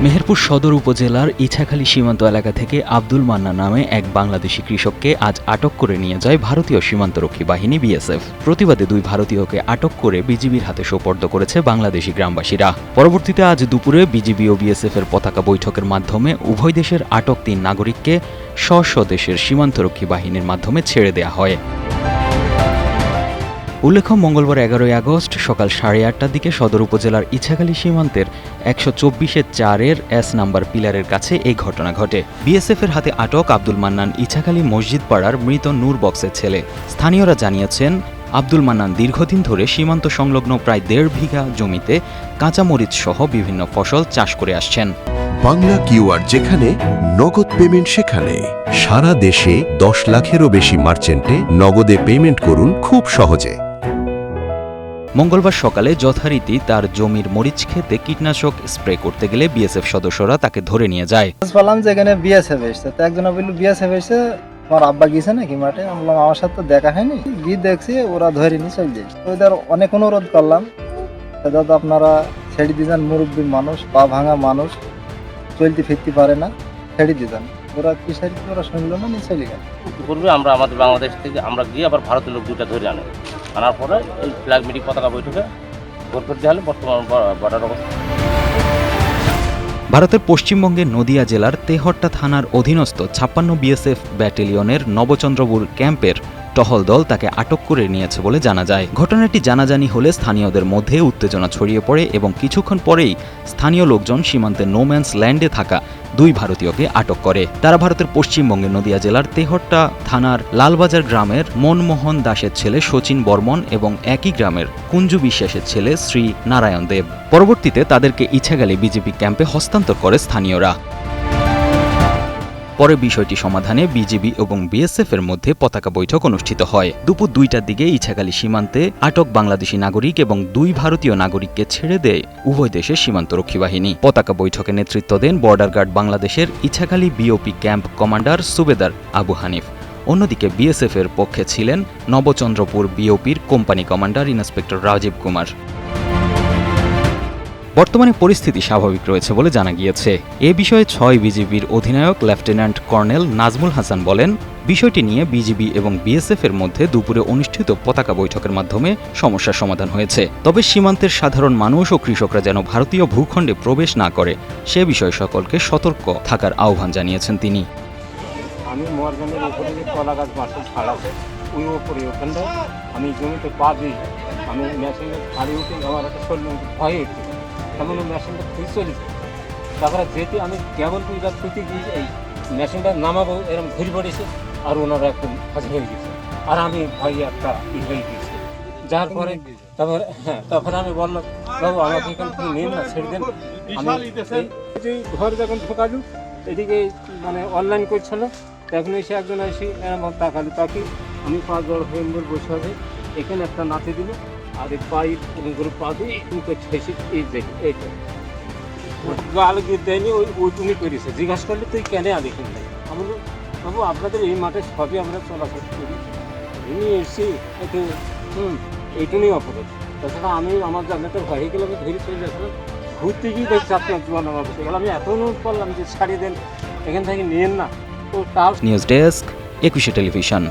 মেহেরপুর সদর উপজেলার ইছাখালী সীমান্ত এলাকা থেকে আব্দুল মান্নান নামে এক বাংলাদেশি কৃষককে আজ আটক করে নিয়ে যায় ভারতীয় সীমান্তরক্ষী বাহিনী বিএসএফ। প্রতিবাদে দুই ভারতীয়কে আটক করে বিজিবির হাতে সোপর্দ করেছে বাংলাদেশি গ্রামবাসীরা। পরবর্তীতে আজ দুপুরে বিজিবি ও বিএসএফ এর পতাকা বৈঠকের মাধ্যমে উভয় দেশের আটক ৩ নাগরিককে স্ব দেশের সীমান্তরক্ষী বাহিনীর মাধ্যমে ছেড়ে দেওয়া হয়। উল্লেখ্য, মঙ্গলবার ১১ই আগস্ট সকাল ৮:৩০টার দিকে সদর উপজেলার ইছাখালী সীমান্তের ১২৪-৪ এস নাম্বার পিলারের কাছে এই ঘটনা ঘটে। বিএসএফের হাতে আটক আব্দুল মান্নান ইছাখালী মসজিদ পাড়ার মৃত নূর বক্সের ছেলে। স্থানীয়রা জানিয়েছেন, আব্দুল মান্নান দীর্ঘদিন ধরে সীমান্ত সংলগ্ন প্রায় ১.৫ বিঘা জমিতে কাঁচামরিচ সহ বিভিন্ন ফসল চাষ করে আসছেন। বাংলা কিউআর যেখানে নগদ পেমেন্ট সেখানে। সারা দেশে ১০ লাখেরও বেশি মার্চেন্টে নগদে পেমেন্ট করুন খুব সহজে। মঙ্গলবার সকালে যথারীতি তার জমির মরিচ ক্ষেতে কীটনাশক স্প্রে করতে গেলে বিএসএফ সদস্যরা তাকে ধরে নিয়ে যায়। বললাম যে এখানে বিএসএফ এসছে, তো একজন বলল বিএসএফ এসছে, আমার আব্বা গিয়েছে নাকি মাঠে। আমি বললাম আমার সাথে তো দেখা হয়নি, গিয়ে দেখছি ওরা ধরে নিয়ে চলে যাচ্ছে। ওদের অনেক অনুরোধ করলাম, দাদা আপনারা ছেড়ে দিয়ে যান, মুরব্বী মানুষ, পা ভাঙা মানুষ, চলতে ফিরতে পারে না, ছেড়ে দিয়ে যান। ওরা কি সারি ওরা শুনলো না, নিয়ে চলে গেল। পূর্বে আমরা আমাদের বাংলাদেশ থেকে আমরা গিয়ে আবার ভারতের লোক দুটা ধরে আনার পরে এই ফ্ল্যাগ মিটিং পতাকা বৈঠকে ভোট করতে হলে বর্তমান বর্ডার অবস্থা। ভারতের পশ্চিমবঙ্গের নদিয়া জেলার তেহট্টা থানার অধীনস্থ ৫৬ বিএসএফ ব্যাটালিয়নের নবচন্দ্রপুর ক্যাম্পের টহল দল তাকে আটক করে নিয়েছে বলে জানা যায়। ঘটনাটি জানাজানি হলে স্থানীয়দের মধ্যে উত্তেজনা ছড়িয়ে পড়ে এবং কিছুক্ষণ পরেই স্থানীয় লোকজন সীমান্তের নোম্যান্স ল্যান্ডে থাকা দুই ভারতীয়কে আটক করে। তারা ভারতের পশ্চিমবঙ্গের নদিয়া জেলার তেহট্টা থানার লালবাজার গ্রামের মনমোহন দাসের ছেলে শচীন বর্মন এবং একই গ্রামের কুঞ্জু বিশ্বাসের ছেলে শ্রী নারায়ণ দেব। পরবর্তীতে তাদেরকে ইছাখালী বিজেপি ক্যাম্পে হস্তান্তর করে স্থানীয়রা। পরে বিষয়টি সমাধানে বিজিবি এবং বিএসএফ এর মধ্যে পতাকা বৈঠক অনুষ্ঠিত হয়। দুপুর ২টার দিকে ইছাখালী সীমান্তে আটক বাংলাদেশি নাগরিক এবং দুই ভারতীয় নাগরিককে ছেড়ে দেয় উভয় দেশের সীমান্তরক্ষী বাহিনী। পতাকা বৈঠকে নেতৃত্ব দেন বর্ডার গার্ড বাংলাদেশের ইছাখালী বিওপি ক্যাম্প কমান্ডার সুবেদার আবু হানিফ। অন্যদিকে বিএসএফ এর পক্ষে ছিলেন নবচন্দ্রপুর বিওপির company commander inspector Rajib Kumar. বর্তমানে পরিস্থিতি স্বাভাবিক রয়েছে বলে জানা গিয়েছে। এ বিষয়ে ৬ বিজিবির অধিনায়ক লেফটেন্যান্ট কর্নেল নাজমুল হাসান বলেন, বিষয়টি নিয়ে বিজিবি এবং বিএসএফ এর মধ্যে দুপুরে অনুষ্ঠিত পতাকা বৈঠকের মাধ্যমে সমস্যার সমাধান হয়েছে। তবে সীমান্তের সাধারণ মানুষ ও কৃষকরা যেন ভারতীয় ভূখণ্ডে প্রবেশ না করে সে বিষয়ে সকলকে সতর্ক থাকার আহ্বান জানিয়েছেন তিনি। আমি মরগানের উপরে যে কলা গাছ মাসে ছাড়াবো, ওই ওপরে ওখানটা আমি জমিতে পা দিই, আমি মেশিনে ছাড়ি উঠে আমার একটা শরীর ভয়ে উঠছে, তেমন মেশিনটা খুঁজে চলেছে। তারপরে যেতে আমি কেবল দুইটা ছুটি গিয়ে এই মেশিনটা নামাবো এরকম ঘুরে পড়েছে, আর ওনারা একদম হাজির হয়ে গেছে, আর আমি ভয় একটা হয়ে গেছি। যার পরে তারপরে আমি বললাম, বাবু আমাকে এখান থেকে নিন না, ছেড়ে দেন। আমি ঘর যখন ঢোকালু এদিকে মানে অনলাইন করছিল, তখন এসে একজন এসে এরকম তাকালো, তাকে আমি ৫ বড় হয়ে বসে হবে, এখানে একটা নাচে দিল, আর এই পায়ে করে পা দিয়ে তুমি ঠেসে এই দেখি এইটা গাল গিয়ে দেয়নি, ওই তুমি করেছে। জিজ্ঞাসা করলে তুই কেন আগে কিনলে? আমি বললাম, বাবু আপনাদের এই মাঠে সবই আমরা চলাচল করি, এমনি এসছি একটু এইটুকুই অপরাধ। তাছাড়া আমি আমার জানলাটা ভয়ে গেলে আমি ধরে চলে যাচ্ছিলাম, ঘুরতে গিয়ে দেখছি আপনার জোয়ান আমার বসে গেল। আমি এত অনুরোধ করলাম যে ছাড়িয়ে দেন, এখান থেকে নিয়েন না। তো তাও। নিউজ ডেস্ক, ২১শে টেলিভিশন।